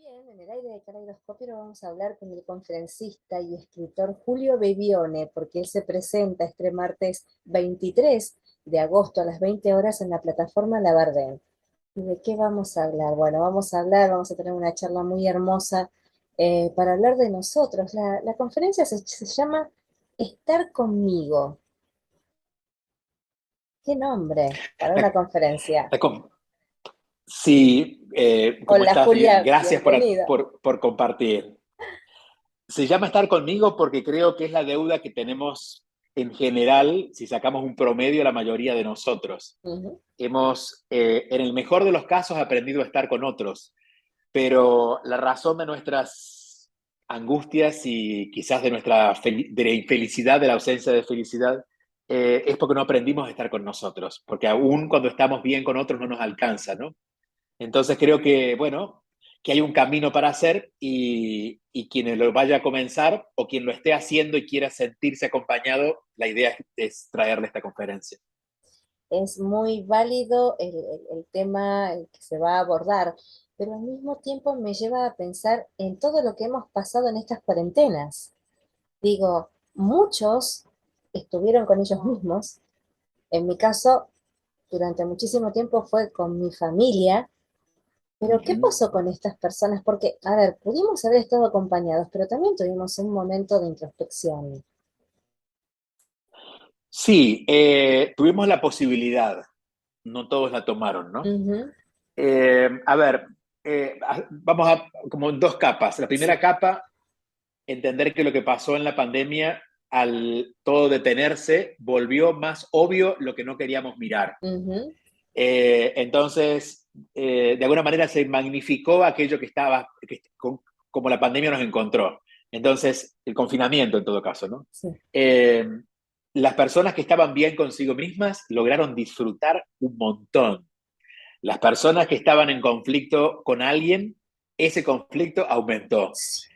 Bien, en el aire de Caleidoscopio vamos a hablar con el conferencista y escritor Julio Bebione, porque él se presenta este martes 23 de agosto a las 20 horas en la plataforma La Verdén. ¿Y de qué vamos a hablar? Bueno, vamos a tener una charla muy hermosa para hablar de nosotros. La conferencia se llama Estar conmigo. ¿Qué nombre para una La- conferencia? la com- sí, ¿cómo Hola estás? Bien, Julia, gracias bienvenido. por compartir. Se llama estar conmigo porque creo que es la deuda que tenemos en general, si sacamos un promedio, la mayoría de nosotros. Ujú. Hemos, en el mejor de los casos, aprendido a estar con otros, pero la razón de nuestras angustias y quizás de de la infelicidad, de la ausencia de felicidad, es porque no aprendimos a estar con nosotros, porque aún cuando estamos bien con otros no nos alcanza, ¿no? Entonces creo que, bueno, que hay un camino para hacer y quien lo vaya a comenzar o quien lo esté haciendo y quiera sentirse acompañado, la idea es traerle esta conferencia. Es muy válido el tema que se va a abordar, pero al mismo tiempo me lleva a pensar en todo lo que hemos pasado en estas cuarentenas. Digo, muchos estuvieron con ellos mismos. En mi caso, durante muchísimo tiempo fue con mi familia. Uh Pero ¿qué -huh. pasó con estas personas? Porque, a ver, pudimos haber estado acompañados, pero también tuvimos un momento de introspección. Sí, tuvimos la posibilidad, no todos la tomaron, ¿no? Ujú. A ver, vamos a como en dos capas. La primera Sí. capa, entender que lo que pasó en la pandemia, al todo detenerse, volvió más obvio lo que no queríamos mirar. Ujú. Entonces, de alguna manera se magnificó aquello que estaba, como la pandemia nos encontró. Entonces, el confinamiento en todo caso, ¿no? Sí. Eh, las personas que estaban bien consigo mismas lograron disfrutar un montón. Las personas que estaban en conflicto con alguien, ese conflicto aumentó. Sí.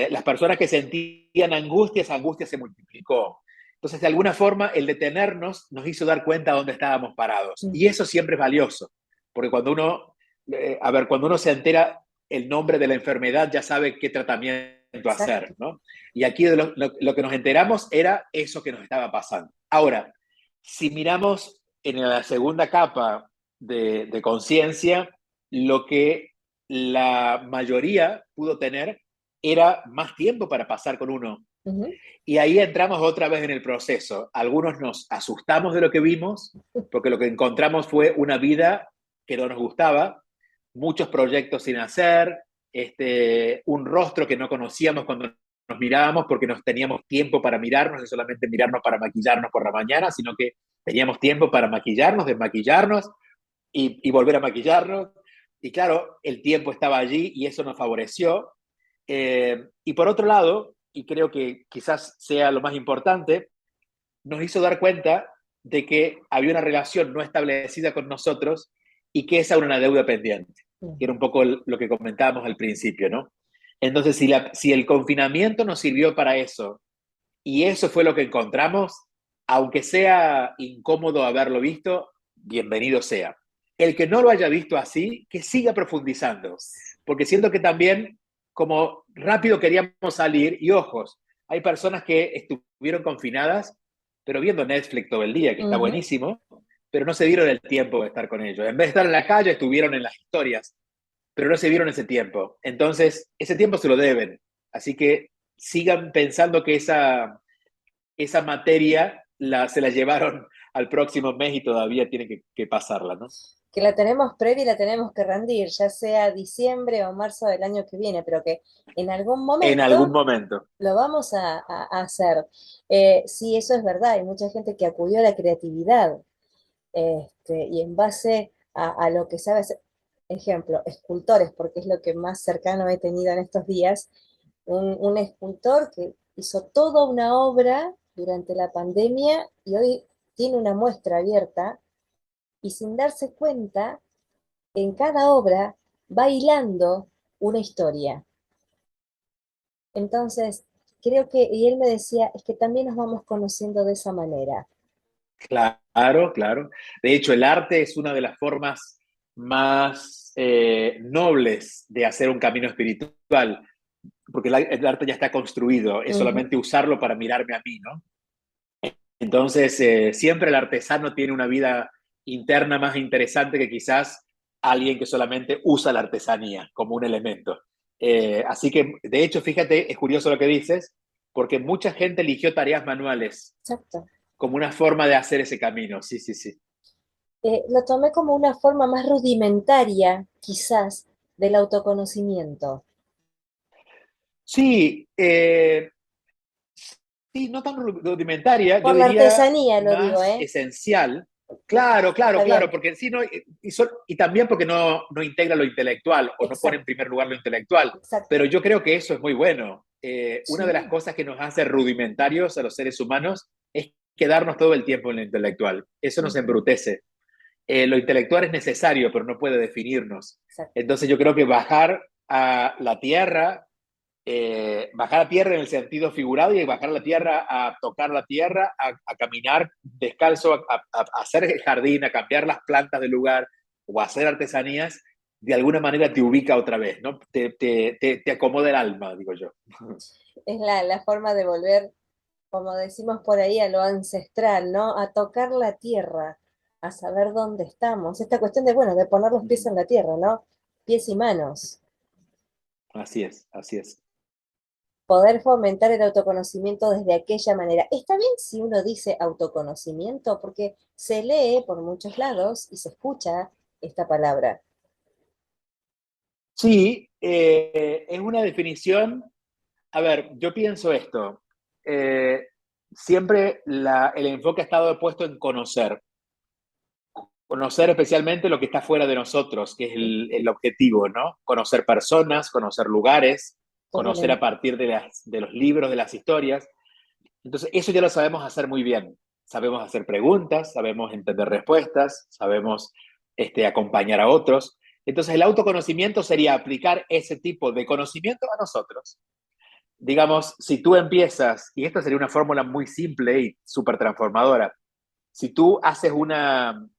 Las personas que sentían angustia, esa angustia se multiplicó. Entonces, de alguna forma, el detenernos nos hizo dar cuenta de dónde estábamos parados. Y Ujú. eso siempre es valioso, porque cuando uno se entera el nombre de la enfermedad, ya sabe qué tratamiento Exacto. hacer, ¿no? Y aquí lo que nos enteramos era eso que nos estaba pasando. Ahora, si miramos en la segunda capa de conciencia, lo que la mayoría pudo tener era más tiempo para pasar con uno. Ujú. Y ahí entramos otra vez en el proceso. Algunos nos asustamos de lo que vimos, porque lo que encontramos fue una vida que no nos gustaba, muchos proyectos sin hacer, un rostro que no conocíamos cuando nos mirábamos, porque no teníamos tiempo para mirarnos, no solamente mirarnos para maquillarnos por la mañana, sino que teníamos tiempo para maquillarnos, desmaquillarnos y volver a maquillarnos. Y claro, el tiempo estaba allí y eso nos favoreció. Y por otro lado, y creo que quizás sea lo más importante, nos hizo dar cuenta de que había una relación no establecida con nosotros y que esa era una deuda pendiente, que era Ujú. un poco lo que comentábamos al principio, ¿no? Entonces, si el confinamiento nos sirvió para eso y eso fue lo que encontramos, aunque sea incómodo haberlo visto, bienvenido sea. El que no lo haya visto así, que siga profundizando, porque siento que también, como rápido queríamos salir, y ojos, hay personas que estuvieron confinadas, pero viendo Netflix todo el día, que está Ujú. buenísimo, pero no se dieron el tiempo de estar con ellos. En vez de estar en la calle, estuvieron en las historias, pero no se dieron ese tiempo. Entonces, ese tiempo se lo deben. Así que sigan pensando que esa materia se la llevaron al próximo mes y todavía tienen que pasarla, ¿no? Que la tenemos previa y la tenemos que rendir, ya sea diciembre o marzo del año que viene, pero que en algún En algún momento momento. lo vamos a hacer. Sí, eso es verdad, hay mucha gente que acudió a la creatividad, y en base a lo que sabe hacer, ejemplo, escultores, porque es lo que más cercano he tenido en estos días, un escultor que hizo toda una obra durante la pandemia y hoy tiene una muestra abierta y sin darse cuenta, en cada obra va hilando una historia. Entonces, creo que, y él me decía, es que también nos vamos conociendo de esa manera. Claro, claro. De hecho, el arte es una de las formas más nobles de hacer un camino espiritual, porque el arte ya está construido, es Ujú. solamente usarlo para mirarme a mí, ¿no? Entonces, siempre el artesano tiene una vida interna más interesante que quizás alguien que solamente usa la artesanía como un elemento. Así que, de hecho, fíjate, es curioso lo que dices, porque mucha gente eligió tareas manuales Exacto. como una forma de hacer ese camino. Sí, sí, sí. Lo tomé como una forma más rudimentaria, quizás, del autoconocimiento. Sí, sí, no tan rudimentaria, yo Por la diría artesanía lo digo, más ¿eh? esencial. Claro, claro, Está claro, bien. porque sí, no, y también porque no integra lo intelectual o no pone en Exacto, primer lugar lo intelectual, pero exacto. yo creo que eso es muy bueno. Una de las Sí. cosas que nos hace rudimentarios a los seres humanos es quedarnos todo el tiempo en lo intelectual. Eso nos Ujú. embrutece. Lo intelectual es necesario, pero no puede definirnos. Exacto. Entonces yo creo que bajar a tierra en el sentido figurado y bajar a la tierra a tocar la tierra, a caminar descalzo, a hacer el jardín, a cambiar las plantas del lugar o a hacer artesanías, de alguna manera te ubica otra vez, ¿no? Te acomoda el alma, digo yo. Es la forma de volver, como decimos por ahí, a lo ancestral, ¿no? A tocar la tierra, a saber dónde estamos. Esta cuestión de, bueno, de poner los pies en la tierra, ¿no? Pies y manos. Así es, así es. Poder fomentar el autoconocimiento desde aquella manera. ¿Está bien si uno dice autoconocimiento? Porque se lee por muchos lados y se escucha esta palabra. Sí, es una definición. A ver, yo pienso esto. Eh, Siempre el enfoque ha estado puesto en conocer. Conocer especialmente lo que está fuera de nosotros, que es el objetivo, ¿no? Conocer personas, conocer lugares, conocer a Totalmente. partir de los libros, de las historias. Entonces, eso ya lo sabemos hacer muy bien. Sabemos hacer preguntas, sabemos entender respuestas, sabemos acompañar a otros. Entonces, el autoconocimiento sería aplicar ese tipo de conocimiento a nosotros. Digamos, si tú empiezas, y esta sería una fórmula muy simple y súper transformadora, si tú haces una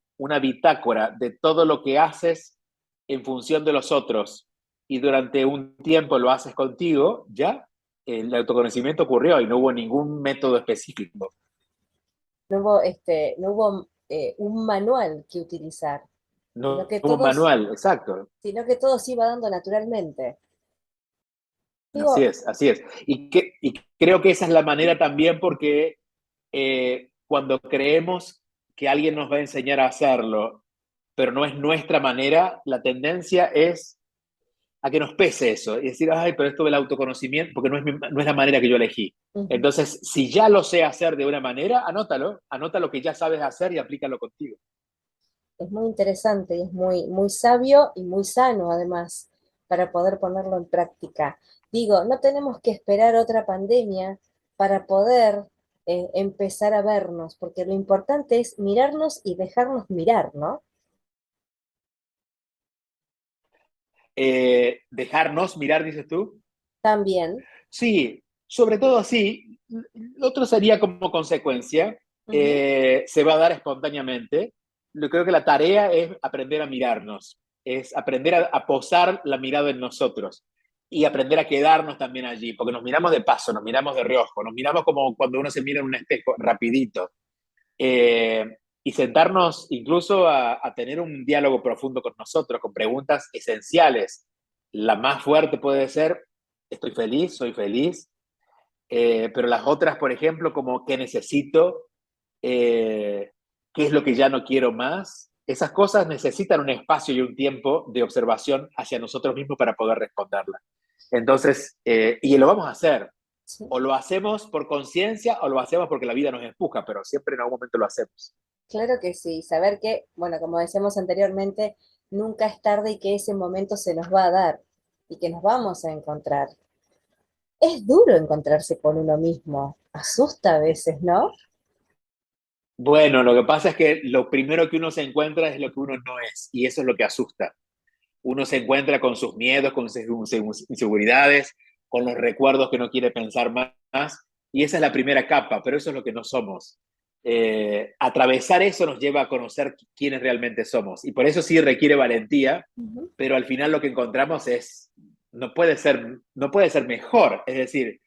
bitácora de todo lo que haces en función de los otros y durante un tiempo lo haces contigo, ya el autoconocimiento ocurrió y no hubo ningún método específico. No hubo un manual que utilizar, sino No que hubo un todos, manual, exacto. sino que todo se iba dando naturalmente. Así Digo, es, así es. Y creo que esa es la manera también porque cuando creemos que alguien nos va a enseñar a hacerlo, pero no es nuestra manera, la tendencia es a que nos pese eso y decir, ay, pero esto del autoconocimiento, porque no es la manera que yo elegí. ujú, Entonces, si ya lo sé hacer de una manera, anótalo, anota lo que ya sabes hacer y aplícalo contigo. es muy interesante y es muy, muy sabio y muy sano además para poder ponerlo en práctica. Digo, no tenemos que esperar otra pandemia para poder empezar a vernos, porque lo importante es mirarnos y dejarnos mirar, ¿no? Dejarnos mirar, dices tú. También. Sí, sobre todo así. Lo otro sería como consecuencia, Ujú. se va a dar espontáneamente. Yo creo que la tarea es aprender a mirarnos, es aprender a posar la mirada en nosotros y aprender a quedarnos también allí, porque nos miramos de paso, nos miramos de reojo, nos miramos como cuando uno se mira en un espejo, rapidito. Eh, y sentarnos incluso a tener un diálogo profundo con nosotros, con preguntas esenciales. La más fuerte puede ser, estoy feliz, soy feliz, pero las otras, por ejemplo, como qué necesito, eh, qué es lo que ya no quiero más, esas cosas necesitan un espacio y un tiempo de observación hacia nosotros mismos para poder responderlas. Entonces, y lo vamos a hacer. Sí, O lo hacemos por conciencia o lo hacemos porque la vida nos empuja, pero siempre en algún momento lo hacemos. claro que sí. Saber que, bueno, como decíamos anteriormente, nunca es tarde y que ese momento se nos va a dar y que nos vamos a encontrar. Es duro encontrarse con uno mismo. Asusta a veces, ¿no? Bueno, lo que pasa es que lo primero que uno se encuentra es lo que uno no es, y eso es lo que asusta. Uno se encuentra con sus miedos, con sus inseguridades, con los recuerdos que no quiere pensar más, y esa es la primera capa, pero eso es lo que no somos. atravesar eso nos lleva a conocer quiénes realmente somos. Y por eso sí requiere valentía, Ujú. pero al final lo que encontramos es, no puede ser mejor. Es decir,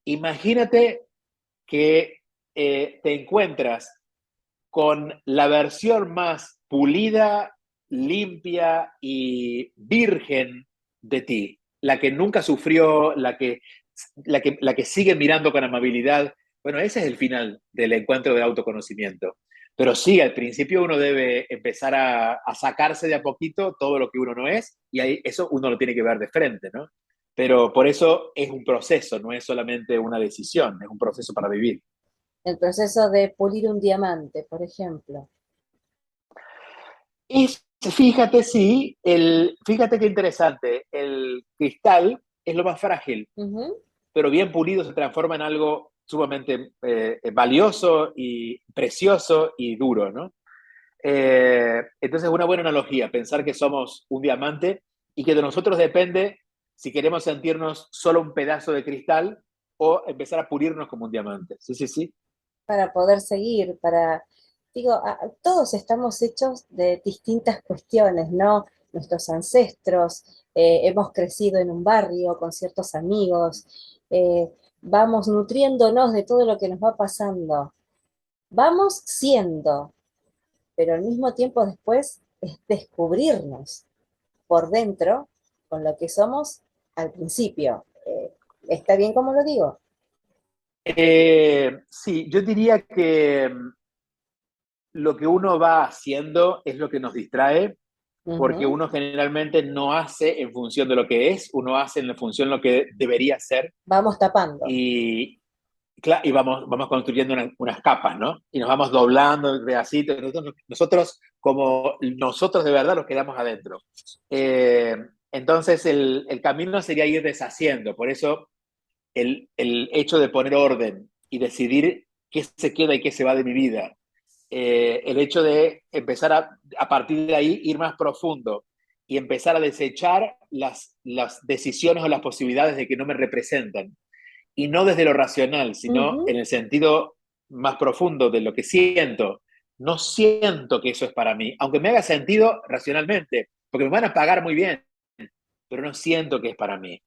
imagínate que te encuentras con la versión más pulida, limpia y virgen de ti, la que nunca sufrió, la que sigue mirando con amabilidad. Bueno, ese es el final del encuentro de autoconocimiento. Pero sí, al principio uno debe empezar a sacarse de a poquito todo lo que uno no es, y ahí eso uno lo tiene que ver de frente, ¿no? Pero por eso es un proceso, no es solamente una decisión, es un proceso para vivir. El proceso de pulir un diamante, por ejemplo. Y fíjate, sí, fíjate qué interesante, el cristal es lo más frágil, Ujú. pero bien pulido se transforma en algo sumamente valioso y precioso y duro, ¿no? Entonces, una buena analogía, pensar que somos un diamante y que de nosotros depende si queremos sentirnos solo un pedazo de cristal o empezar a pulirnos como un diamante. Sí, sí, sí. Para poder seguir, digo, todos estamos hechos de distintas cuestiones, ¿no? Nuestros ancestros, hemos crecido en un barrio con ciertos amigos, vamos nutriéndonos de todo lo que nos va pasando, vamos siendo, pero al mismo tiempo después es descubrirnos por dentro con lo que somos al principio. ¿Está bien como lo digo? Sí, yo diría que lo que uno va haciendo es lo que nos distrae, porque Ujú. uno generalmente no hace en función de lo que es, uno hace en función de lo que debería ser Vamos tapando. y, y vamos construyendo unas capas, ¿no? Y nos vamos doblando de pedacitos. Nosotros, como nosotros de verdad, nos quedamos adentro. Eh, entonces, el camino sería ir deshaciendo. Por eso, el hecho de poner orden y decidir qué se queda y qué se va de mi vida, el hecho de empezar a partir de ahí ir más profundo y empezar a desechar las decisiones o las posibilidades de que no me representan. Y no desde lo racional, sino Ujú. en el sentido más profundo de lo que siento. No siento que eso es para mí, aunque me haga sentido racionalmente, porque me van a pagar muy bien, pero no siento que es para mí.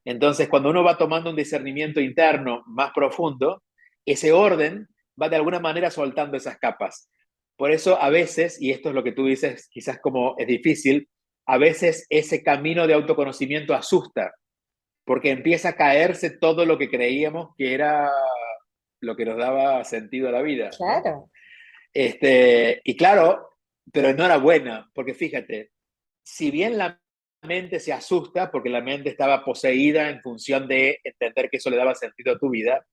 Entonces, cuando uno va tomando un discernimiento interno más profundo, ese orden va de alguna manera soltando esas capas. Por eso a veces, y esto es lo que tú dices, quizás como es difícil, a veces ese camino de autoconocimiento asusta, porque empieza a caerse todo lo que creíamos que era lo que nos daba sentido a la vida, ¿no? Claro. Y claro, pero enhorabuena, porque fíjate, si bien la mente se asusta, porque la mente estaba poseída en función de entender que eso le daba sentido a tu vida,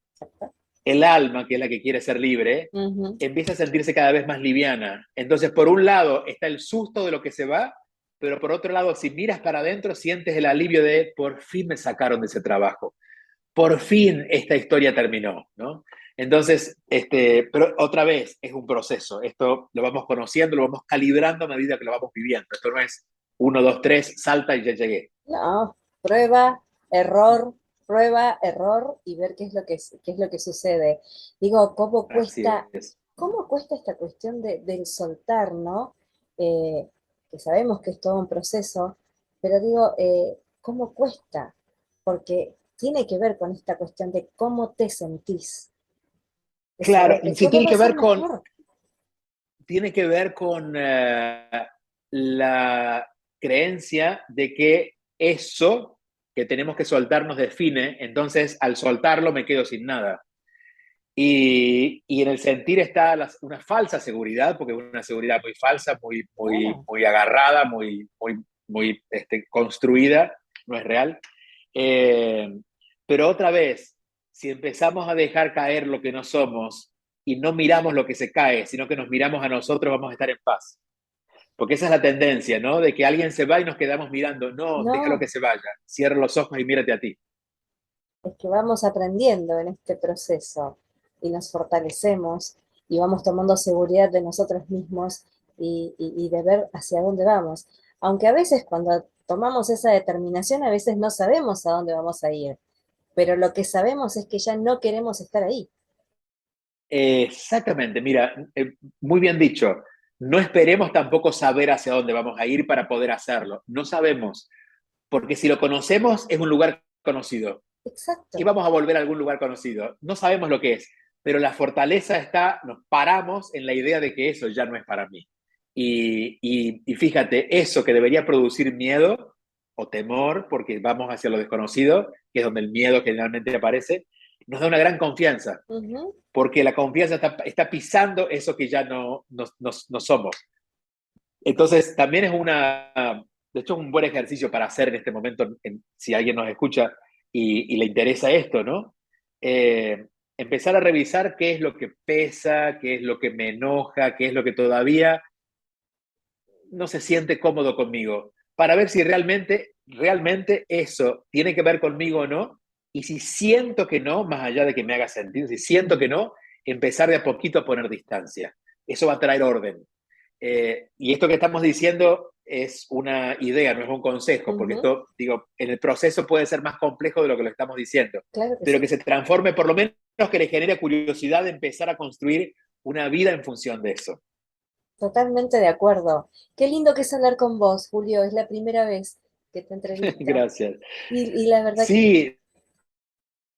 el alma, que es la que quiere ser libre, Ujú. empieza a sentirse cada vez más liviana. Entonces, por un lado está el susto de lo que se va, pero por otro lado, si miras para adentro, sientes el alivio de por fin me sacaron de ese trabajo, por fin esta historia terminó, ¿no? Entonces, pero otra vez es un proceso. Esto lo vamos conociendo, lo vamos calibrando a medida que lo vamos viviendo. Esto no es uno, dos, tres, salta y ya llegué. No, prueba, error y ver qué es lo que sucede. Digo, Así es. cómo cuesta esta cuestión del soltar, ¿no? Que sabemos que es todo un proceso, pero digo, ¿cómo cuesta? Porque tiene que ver con esta cuestión de cómo te sentís, de Claro, saber que sí todo va a ser mejor. tiene que ver con la creencia de que eso que tenemos que soltar nos define, entonces al soltarlo me quedo sin nada. Y en el sentir está una falsa seguridad, porque es una seguridad muy falsa, Claro. muy agarrada, muy construida, no es real. Eh, pero otra vez, si empezamos a dejar caer lo que no somos y no miramos lo que se cae, sino que nos miramos a nosotros, vamos a estar en paz. Porque esa es la tendencia, ¿no? De que alguien se va y nos quedamos mirando. No, déjalo No, que se vaya. Cierra los ojos y mírate a ti. es que vamos aprendiendo en este proceso y nos fortalecemos y vamos tomando seguridad de nosotros mismos y de ver hacia dónde vamos. Aunque a veces cuando tomamos esa determinación, a veces no sabemos a dónde vamos a ir, pero lo que sabemos es que ya no queremos estar ahí. Exactamente, mira, muy bien dicho. No esperemos tampoco saber hacia dónde vamos a ir para poder hacerlo. No sabemos, porque si lo conocemos es un lugar conocido y Exacto. vamos a volver a algún lugar conocido. No sabemos lo que es, pero la fortaleza está, nos paramos en la idea de que eso ya no es para mí. Y fíjate, eso que debería producir miedo o temor, porque vamos hacia lo desconocido, que es donde el miedo generalmente aparece, nos da una gran confianza Ujú. porque la confianza está pisando eso que ya no somos. Entonces, también es de hecho, es un buen ejercicio para hacer en este momento, si alguien nos escucha y le interesa esto, ¿no? Empezar a revisar qué es lo que pesa, qué es lo que me enoja, qué es lo que todavía no se siente cómodo conmigo, para ver si realmente eso tiene que ver conmigo o no, y si siento que no, más allá de que me haga sentido, si siento que no, empezar de a poquito a poner distancia. Eso va a traer orden. Y esto que estamos diciendo es una idea, no es un consejo, porque Ujú. esto, digo, en el proceso puede ser más complejo de lo que lo estamos diciendo, Claro que pero sí. que se transforme, por lo menos que le genere curiosidad de empezar a construir una vida en función de eso. Totalmente de acuerdo. Qué lindo que es hablar con vos, Julio. Es la primera vez que te entrevisto. Gracias. Y la verdad que Sí,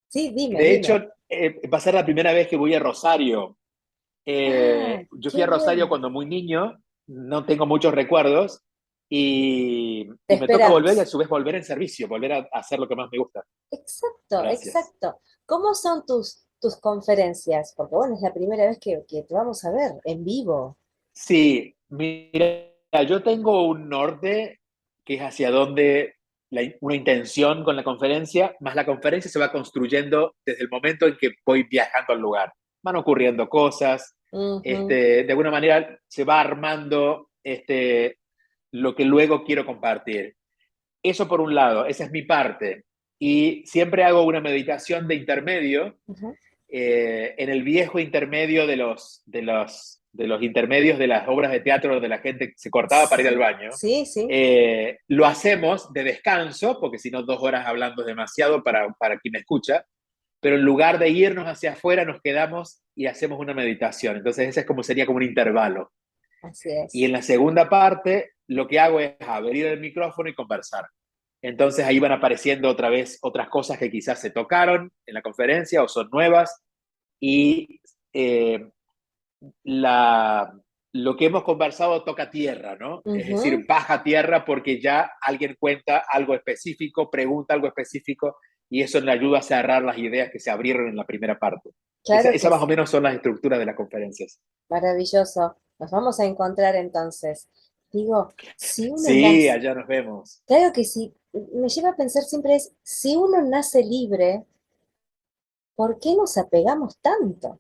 sí, dime, de dime. hecho, va a ser la primera vez que voy a Rosario. Ah, Yo fui qué a Rosario bueno. cuando muy niño, no tengo muchos recuerdos, Te y me toca volver y a esperamos. su vez volver en servicio, volver a hacer lo que más me gusta. Exacto, Gracias. exacto. ¿Cómo son tus conferencias? Porque bueno, es la primera vez que te vamos a ver en vivo. Sí, mira, yo tengo un norte que es hacia donde una intención con la conferencia, más la conferencia se va construyendo desde el momento en que voy viajando al lugar. Van ocurriendo cosas, Ujú. de alguna manera se va armando lo que luego quiero compartir. Eso por un lado, esa es mi parte. Y siempre hago una meditación de intermedio Ujú. en el viejo intermedio de los intermedios de las obras de teatro donde la gente se cortaba para ir al Sí, baño, sí, sí. lo hacemos de descanso, porque si no 2 horas hablando es demasiado para quien me escucha, pero en lugar de irnos hacia afuera nos quedamos y hacemos una meditación. Entonces ese es como sería como un intervalo. Así Y es. en la segunda parte lo que hago es abrir el micrófono y conversar. Entonces ahí van apareciendo otra vez otras cosas que quizás se tocaron en la conferencia o son nuevas y eh, la, lo que hemos conversado toca tierra, ¿no? Es decir, Ujú. baja tierra porque ya alguien cuenta algo específico, pregunta algo específico y eso le ayuda a cerrar las ideas que se abrieron en la primera parte. Esa, Claro que esa más o sí. menos son las estructuras de las conferencias. Maravilloso. Nos vamos a encontrar entonces. Digo, si uno Sí, nace, allá nos vemos. claro que sí, me lleva a pensar siempre es, si uno nace libre, ¿por qué nos apegamos tanto?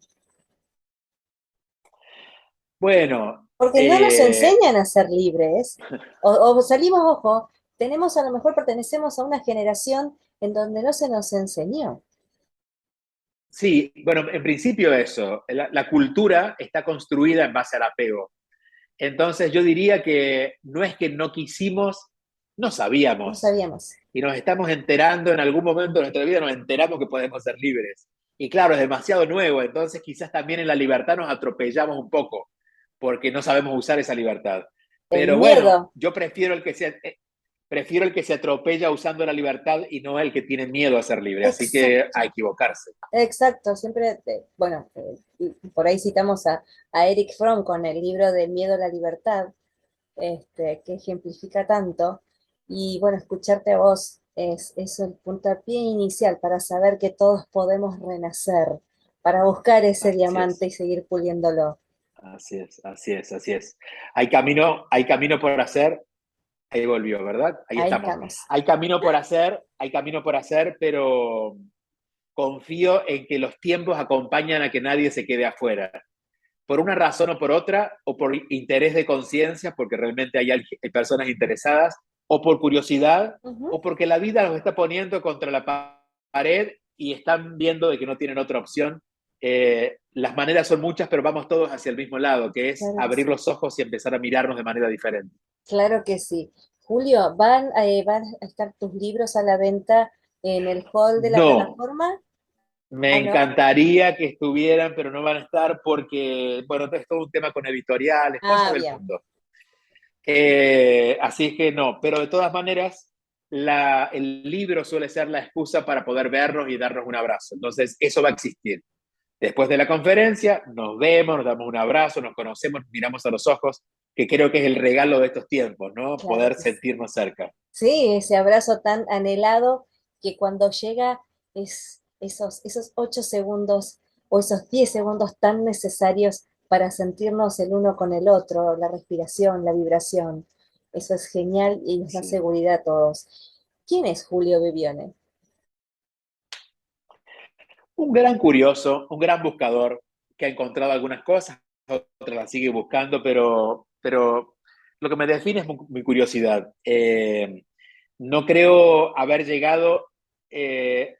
Bueno, Porque no nos enseñan a ser libres, o salimos, ojo, tenemos a lo mejor pertenecemos a una generación en donde no se nos enseñó. sí, bueno, en principio eso, la cultura está construida en base al apego. Entonces yo diría que no es que no quisimos, no No sabíamos. sabíamos. Y nos estamos enterando en algún momento de nuestra vida, nos enteramos que podemos ser libres. Y claro, es demasiado nuevo, entonces quizás también en la libertad nos atropellamos un poco, porque no sabemos usar esa libertad. El Pero bueno, miedo. yo prefiero el que se atropella usando la libertad y no el que tiene miedo a ser libre. Así que a Exacto. equivocarse. Exacto, siempre, bueno, y por ahí citamos a Eric Fromm con el libro de Miedo a la Libertad, que ejemplifica tanto. Y bueno, escucharte a vos es el puntapié inicial para saber que todos podemos renacer, para buscar ese Así diamante es. y seguir puliéndolo. Así es, así es, así es. Hay camino por hacer. Ahí volvió, ¿verdad? Ahí Ahí estamos. estamos. Hay camino por hacer, pero confío en que los tiempos acompañan a que nadie se quede afuera. Por una razón o por otra, o por interés de conciencia, porque realmente hay personas interesadas, o por curiosidad, Ujú. o porque la vida los está poniendo contra la pared y están viendo de que no tienen otra opción. Las maneras son muchas, pero vamos todos hacia el mismo lado, que es Claro que abrir sí. los ojos y empezar a mirarnos de manera diferente. Claro que sí. Julio, van a estar tus libros a la venta en el hall de la No, plataforma? Me Ah, ¿no? encantaría que estuvieran, pero no van a estar porque, bueno, es todo un tema con editoriales, cosas Ah, del bien. mundo. Así es que no, pero de todas maneras, el libro suele ser la excusa para poder vernos y darnos un abrazo. Entonces, eso va a existir. Después de la conferencia, nos vemos, nos damos un abrazo, nos conocemos, nos miramos a los ojos, que creo que es el regalo de estos tiempos, ¿no? Claro Poder que sí. sentirnos cerca. Sí, ese abrazo tan anhelado que cuando llega es esos 8 segundos o esos 10 segundos tan necesarios para sentirnos el uno con el otro, la respiración, la vibración. Eso es genial y nos da Sí. seguridad a todos. ¿Quién es Julio Bebione? Un gran curioso, un gran buscador que ha encontrado algunas cosas, otras las sigue buscando, pero lo que me define es mi curiosidad. No creo haber llegado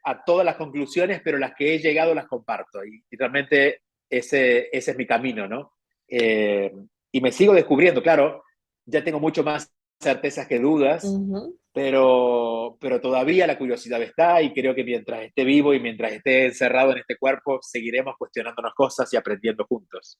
a todas las conclusiones, pero las que he llegado las comparto y realmente ese es mi camino, ¿no? Eh, y me sigo descubriendo, claro, ya tengo mucho más certezas que dudas, Ujú. pero todavía la curiosidad está y creo que mientras esté vivo y mientras esté encerrado en este cuerpo, seguiremos cuestionándonos cosas y aprendiendo juntos.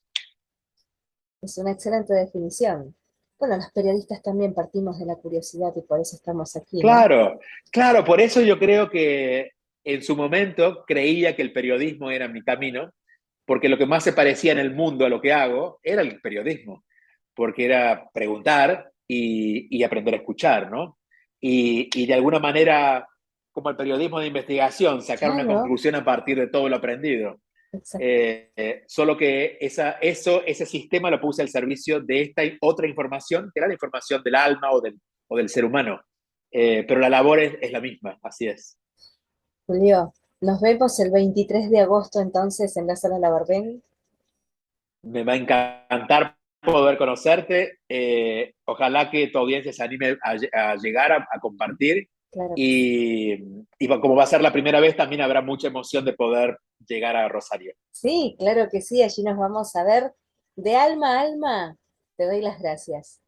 Es una excelente definición. Bueno, los periodistas también partimos de la curiosidad y por eso estamos aquí, ¿no? Claro, claro, por eso yo creo que en su momento creía que el periodismo era mi camino, porque lo que más se parecía en el mundo a lo que hago era el periodismo, porque era preguntar y aprender a escuchar, ¿no? Y de alguna manera, como el periodismo de investigación, sacar una Claro, conclusión a partir de todo lo aprendido. exacto. Solo que ese sistema lo puse al servicio de esta otra información, que era la información del alma o del ser humano. Pero la labor es la misma, así es. Julio, nos vemos el 23 de agosto entonces en la sala Labardén. Me va a encantar poder conocerte. Ojalá que tu audiencia se anime a llegar a compartir. Claro que sí. Y como va a ser la primera vez, también habrá mucha emoción de poder llegar a Rosario. Sí, claro que sí, allí nos vamos a ver de alma a alma. Te doy las gracias.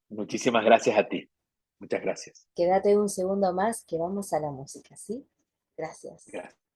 Muchísimas gracias a ti. Muchas gracias. Quédate un segundo más que vamos a la música, ¿sí? Gracias. Gracias.